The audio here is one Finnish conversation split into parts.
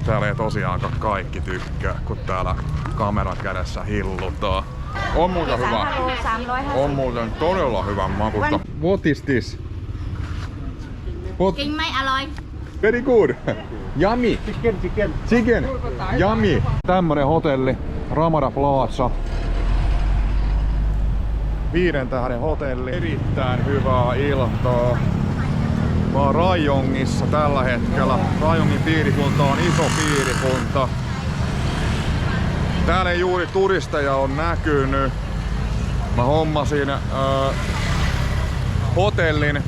Täällä ei tosiaankaan kaikki tykkää, kun täällä kameran kädessä hillutaan. On muuten hyvä. On muuten todella hyvän makusta. What is this? What? Very good. Yummy. Chicken. Yummy. Tämmönen hotelli. Ramada Plaza. 5 tähden hotelli. Erittäin hyvää iltaa. Mä oon Rayongissa tällä hetkellä. Rayongin piirikunta on iso piirikunta. Täällä ei juuri turisteja on näkynyt. Mä hommasin hotellin.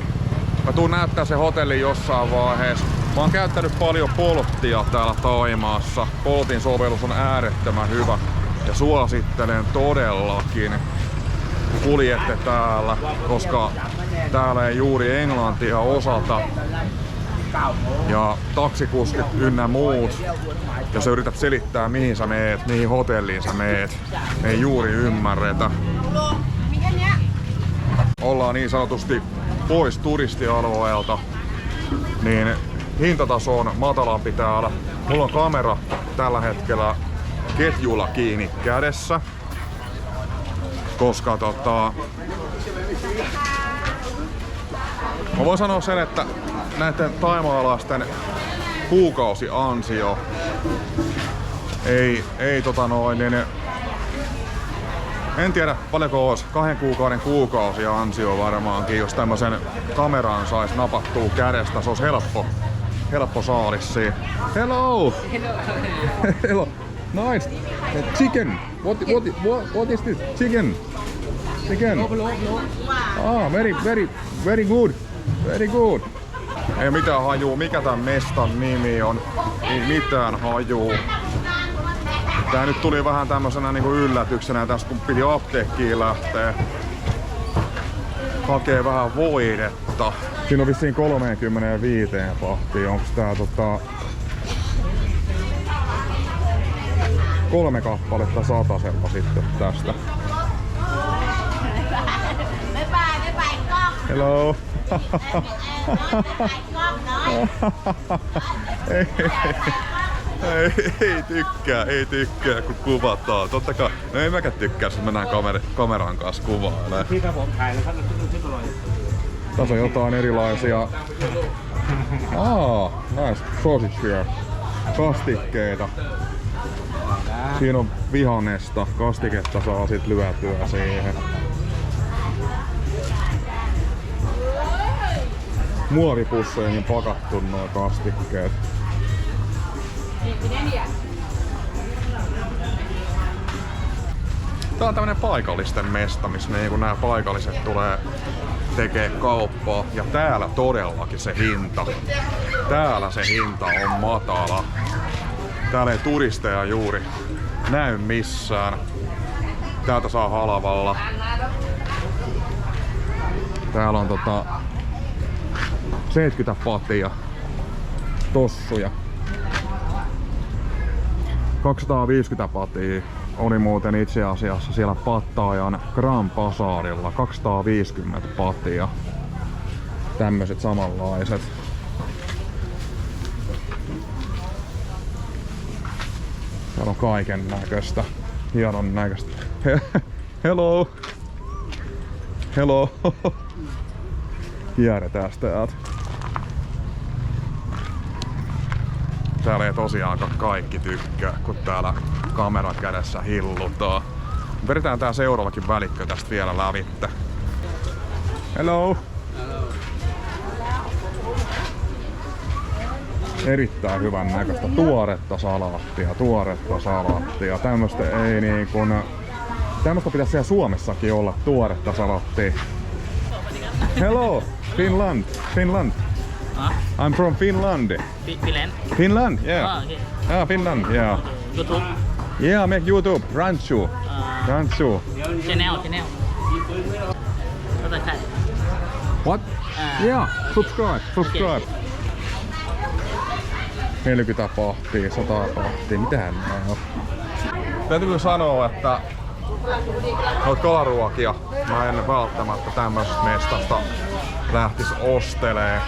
Mä tuun näyttää se hotelli jossain vaiheessa. Mä oon käyttänyt paljon Boltia täällä Thaimaassa. Boltin sovellus on äärettömän hyvä. Ja suosittelen todellakin, kun kuljette täällä, koska täällä ei juuri englantia osata. Ja taksikuskit ynnä muut. Ja sä yrität selittää mihin sä meet, mihin hotelliin sä meet. Me ei juuri ymmärretä. Ollaan niin sanotusti pois turistialueelta, niin hintataso on matalampi täällä. Mulla on kamera tällä hetkellä ketjulla kiinni kädessä, koska mä voin sanoa sen, että näiden thaimaalaisten kuukausiansio ei en tiedä paljonko olisi 2 kuukauden kuukausiansio varmaankin, jos tämmösen kameran sais napattua kädestä. Se olisi helppo saalissi. Hello! Hello! Nice! Chicken! What is this? Chicken! Chicken! Ah, very good! Very good! Ei mitään hajuu, mikä tän mestan nimi on. Ei mitään hajuu. Tää nyt tuli vähän tämmösenä niinku yllätyksenä tässä, kun piti apteekkiin lähteä hakee vähän voidetta. Siinä on vissiin 35 pahtia. Onks tää 3 kappaletta sataselta sitten tästä. Hello! Ei tykkää kun kuvataan. Totta kai, no ei mäkään tykkää, jos mennään kameran kanssa kuvailemaan. Tässä on jotain erilaisia... nice. Sausage here. Kastikkeita. Siinä on vihannesta. Kastiketta saa sit lyötyä siihen. Muovipusseihin pakattu nuo kastikkeet. Tää on tämmönen paikallisten mesta, missä nämä paikalliset tulee tekee kauppaa. Ja täällä todellakin se hinta. Täällä se hinta on matala. Täällä ei turisteja juuri näy missään. Täältä saa halvalla. Täällä on 70 patia tossuja. 250 patia oli muuten itse asiassa siellä Pattajan Grand Bazaarilla. 250 patia. Tämmöiset samanlaiset. Täällä on kaiken näköistä. Hienon näköistä. Hello! Hello! Kierretään täältä. Täällä ei tosiaankaan kaikki tykkää, kun täällä kameran kädessä hillutaan. Vedetään tää seuraavakin välikkö tästä vielä lävitte. Hello! Erittäin hyvän näköistä tuoretta salaattia. Tämmöstä ei niin kun... Tämmöstä pitäisi siellä Suomessakin olla, tuoretta salaattia. Hello! Finland! I'm from Finland. Finland? Yeah. Finland, yeah. YouTube. Yeah, make YouTube. Ranchu. Channel. What? Yeah, subscribe. 40 pahtia, 100 pahtia. Mitähän nää on? Täytyy sanoa, että noita kalaruokia mä en välttämättä tämmöisestä mestasta lähtis ostelee.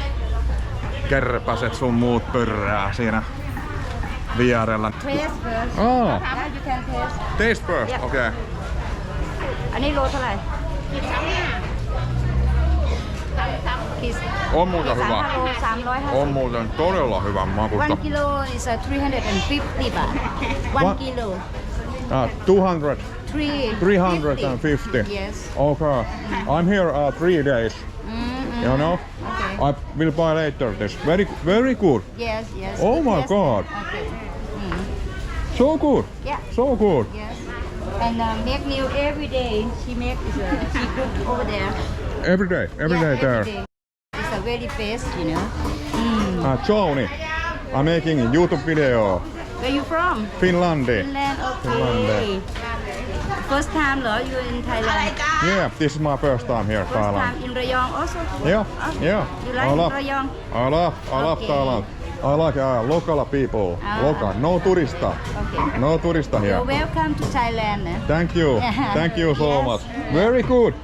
Kärpäset sun muut pörrää siinä vierellä. Taste first. Oh, Yeah, you can taste. taste first, Yep. okei. อันนี้โลเท่าไหร่คิด On muuten hyvä. 3 โล350 On muuten todella hyvän makusta. 1 kilo is 350 baht. 1 What? kilo. 200, 350. 350. Yes. Okay. I'm here 3 days. You know? Okay. I will buy later this. Very good. Yes, yes. Oh my Yes. God. Okay. So good. Yeah. So good. Yes. And make new every day. She cook over there. Every day Yeah, there. every day. It's a very fast, you know. Johnny, I'm making a YouTube video. Where you from? Finlandi. Finland. Okay. Finland. First time, you in Thailand? Yeah, this is my first time here, First Thailand. time in Rayong also? Yeah, Okay. yeah. You like Rayong? I love Okay. Thailand. I like local people. Ah. Local, no tourista. Okay. No tourista here. You're welcome to Thailand. Thank you. Thank you so Yes. much. Very good. Yes.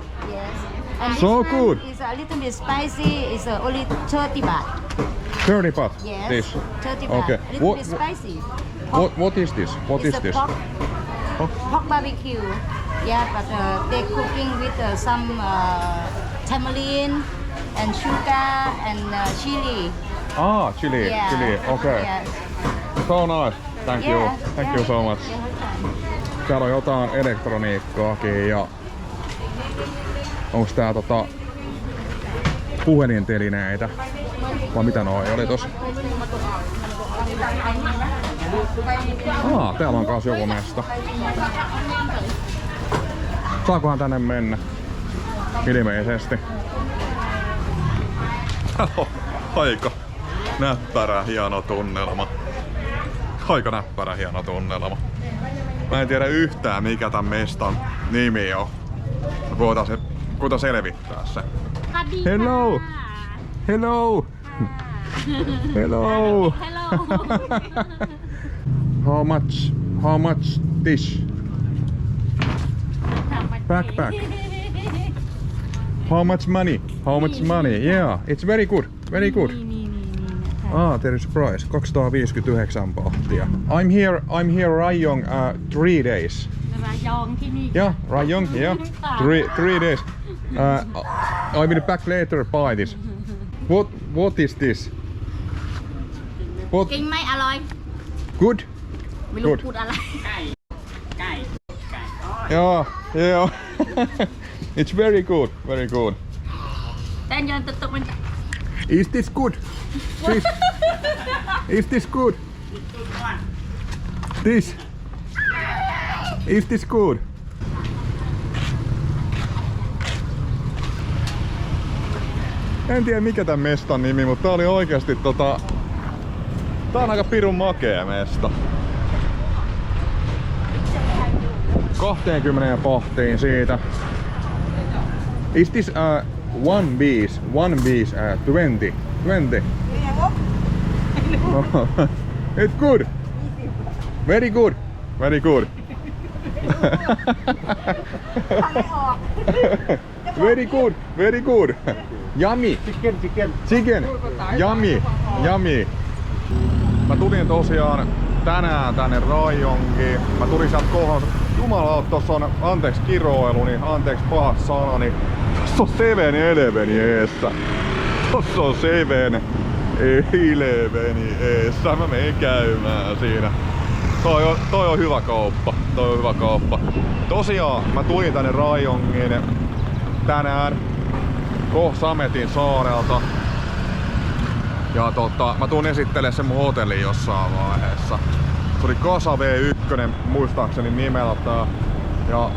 And this So one good. is a little bit spicy. It's only 30 baht. 30 baht. Yes. This. 30 baht. Okay. A little bit spicy. What is this? What It's is a this? pork barbecue. Yeah, but they cooking with some tamarind and sugar and chili. Chili. Yeah. Chili. Okay. Yes. So nice. Thank you. Yeah, Thank yeah. you so much. You're welcome. Täällä on jotain elektroniikkaakin ja onks tää puhelintelineitä? Vai mitä noi oli tossa? Täällä on kans joku mesta. Saakohan tänne mennä? Ilmeisesti. Aika näppärä hieno tunnelma. Aika näppärä hieno tunnelma. Mä en tiedä yhtään mikä tän mestan nimi on. Kuinka selvittää se. Hello! Hello! Hello! How much this? Backpack. How much money? How much money? Yeah, it's very good. Very good. There is a price. 259 bahtia. I'm here Rayong 3 days. ระยองที่นี่ Yeah, Rayong. Yeah, 3 days. I will back later buy this. What is this? What? กินไม่อร่อย Good. ไม่รู้ Good. พูดอะไร Yeah. It's very good. Very good. แต่ยอนตกมัน Is this good? Is this good? This. Is this good? En tiedä mikä tän mestan nimi, mutta tää oli oikeasti tää on aika pirun makea mesta. 20 pohtiin siitä. Is this one piece 20? 20. It's good. Very good. Very good. Very good. Very good. Yummy. Chicken. Yummy. Mä tulin tosiaan tänään tänne Rayongiin. Mä tulin sieltä kohdassa. Jumala, tossa on, anteeksi kiroiluni, anteeksi pahat sanani. Tossa on 7-Eleven eessä. Tossa on 7-Eleven eessä. Mä menen käymään siinä. Toi on hyvä kauppa. Tosiaan mä tulin tänne Rayongiin tänään Sametin saarelta. Ja mä tuun esittelemään sen mun hotelli jossain vaiheessa. Se oli Casa V1 muistaakseni nimeltä. Ja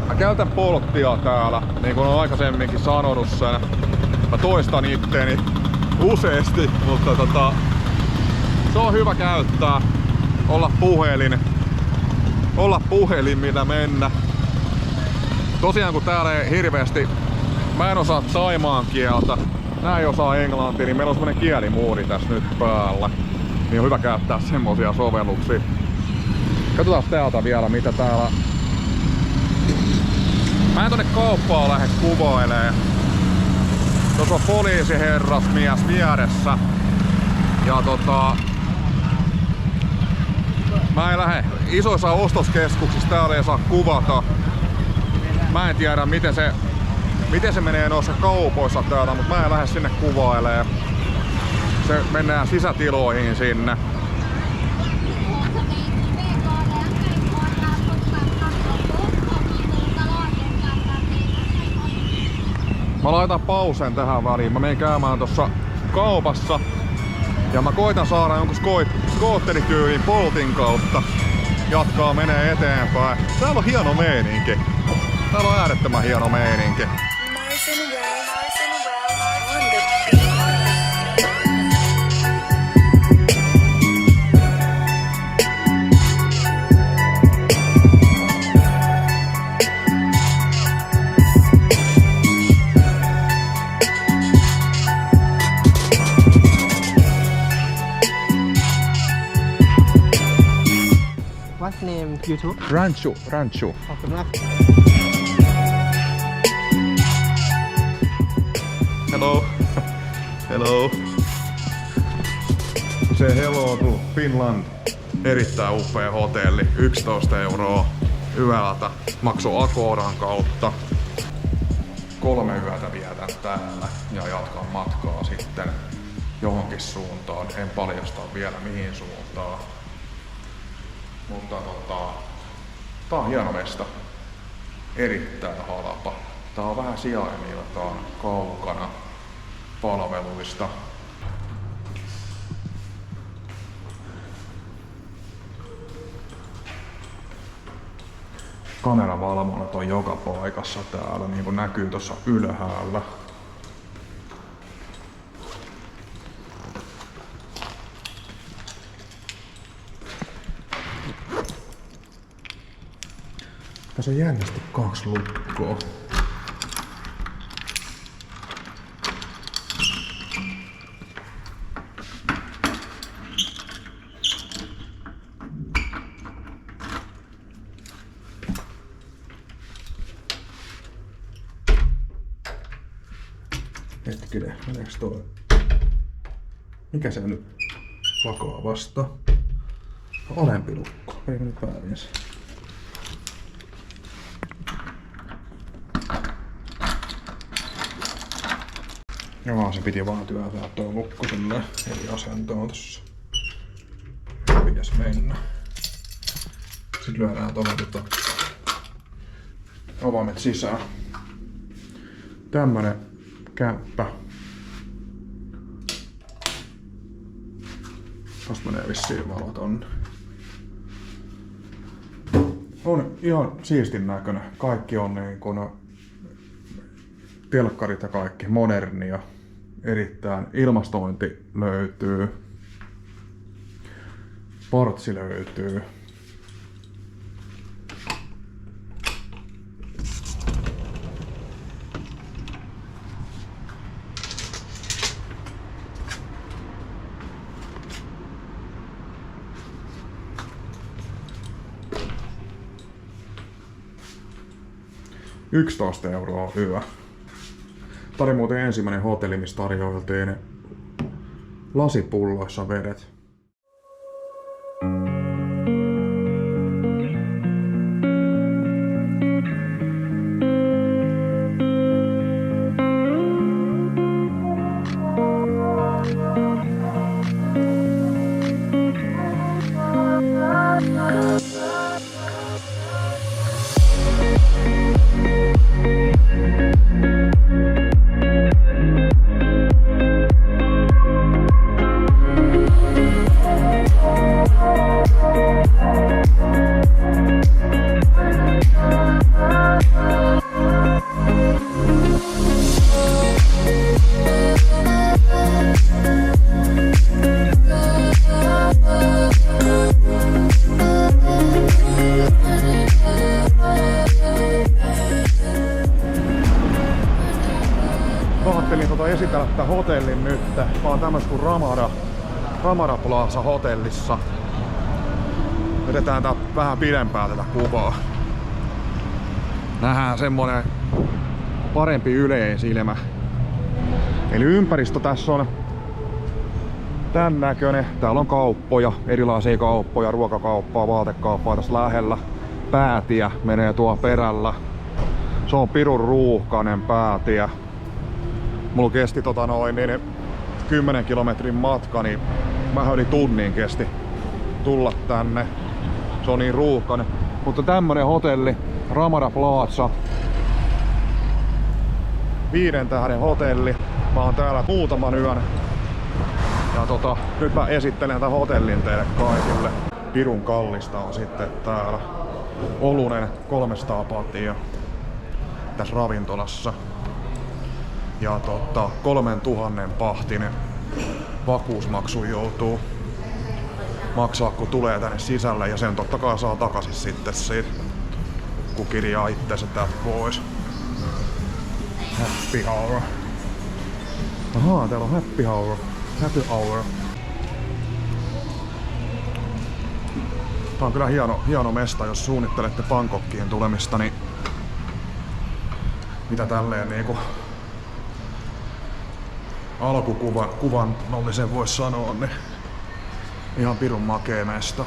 mä käytän polttia täällä, niin kuin olen aikaisemminkin sanonut sen. Mä toistan itteeni useasti, mutta se on hyvä käyttää. Olla puhelin millä mennä. Tosiaan kun täällä ei hirveästi, mä en osaa saimaan kieltä, nää ei osaa englantia, niin meillä on semmonen kielimuuri tässä nyt päällä. Niin on hyvä käyttää semmosia sovelluksia. Katsotaan täältä vielä mitä täällä. Mä en tonne kauppaan lähde kuvailee. Tuossa on poliisiherrasmies vieressä. Ja Mä en lähde isoissa ostoskeskuksissa, täällä ei saa kuvata. Mä en tiedä miten se menee noissa kaupoissa täällä, mutta mä en lähde sinne kuvailemaan. Se mennään sisätiloihin sinne. Mä laitan pausen tähän väliin. Mä menen käymään tossa kaupassa. Ja mä koitan saada jonkun skootterikyydin Boltin kautta. Jatkaa menee eteenpäin. Täällä on hieno meininki. Täällä on äärettömän hieno meininki. What's name YouTube? Rancho. ขอบคุณมาก Hello. Se Hello to Finland. Erittäin upea hotelli. 11 € yöltä. Maksoi Agodan kautta. 3 yötä vietän täällä ja jatkan matkaa sitten johonkin suuntaan. En paljasta vielä mihin suuntaan. Mutta tää on hieno mesta. Erittäin halpa. Tää on vähän sijainniltaan kaukana palveluista. Kameravalvonnat on joka paikassa täällä, niin kuin näkyy tuossa ylhäällä. Tässä on jännästi 2 lukkoa. Hetkinen, meneekö toi? Mikä se nyt vakaa vasta? Alempi lukko, ei mennyt väärin se. Joo, se piti vaan työntää tuo lukko silleen eri asentoon tossa. Pitäis mennä. Sitten lyödään tuohon avaimet sisään. Tämmönen kämppä. Tosta menee vissiin valo tonne. On ihan siistin näköinen. Kaikki on niin kuin telkkarit ja kaikki modernia. Erittäin ilmastointi löytyy. Portsi löytyy. €11 yö. Tämä oli muuten ensimmäinen hotelli, missä tarjoiltiin lasipulloissa vedet. Esitellä tätä hotellin nyt. Mä oon tämmössä kuin Ramada Plaza hotellissa. Vedetään tää vähän pidempään tätä kuvaa. Nähdään semmonen parempi yleisilmä. Eli ympäristö tässä on tän näköinen. Täällä on kauppoja, erilaisia kauppoja, ruokakauppaa, vaatekauppaa tässä lähellä. Päätie menee tuo perällä. Se on pirun ruuhkainen päätie. Mulla kesti 10 kilometrin matka, niin vähän yli tunnin kesti tulla tänne. Se on niin ruuhkainen. Mutta tämmönen hotelli, Ramada Plaza. 5 tähden hotelli. Mä oon täällä muutaman yön. Ja nyt mä esittelen tän hotellin teille kaikille. Pirun kallista on sitten täällä. Olunen 300 batia tässä ravintolassa. Ja 3000 pahtinen vakuusmaksu joutuu maksaa, kun tulee tänne sisälle, ja sen totta kai saa takaisin sitten siitä, kun kirjaa itsensä täältä pois. Happy hour. Ahaa, täällä on happy hour. Happy hour. Tää on kyllä hieno mesta, jos suunnittelette Bangkokkiin tulemista, niin mitä tälleen niinku alkukuvanollisen voisi sanoa, niin ihan pirun makee mesta.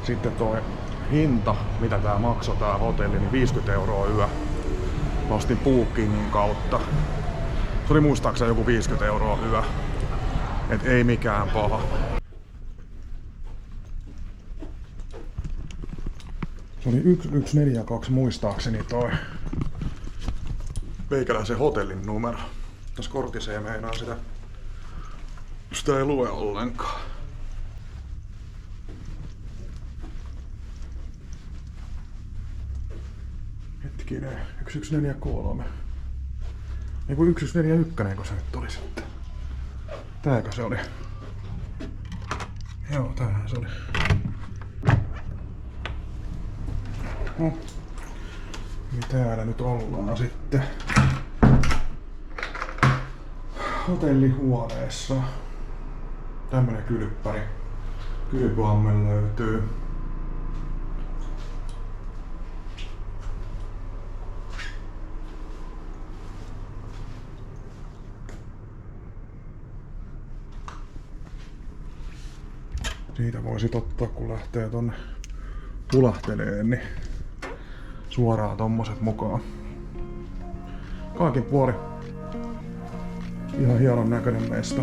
Sitten toi hinta, mitä tää maksoi tää hotelli, niin 50 € yö. Mä ostin Bookingin kautta. Se oli muistaakseni joku 50 € yö. Et ei mikään paha. Se oli 1142 muistaakseni toi meikäläisen hotellin numero. Tässä kortissa ei meinaa sitä ei lue ollenkaan. Hetkinen, 1143. Ei kun 1141, kun se nyt tuli sitten. Tääkö se oli? Joo, tämähän se oli. No, niin täällä nyt ollaan sitten hotellihuoneessa. Tämmönen kylppäri. Kylpyamme löytyy. Siitä voisit ottaa, kun lähtee tonne pulahteleen, niin suoraan tommoset mukaan. Kaikin puoli ihan hienon näköinen mesta.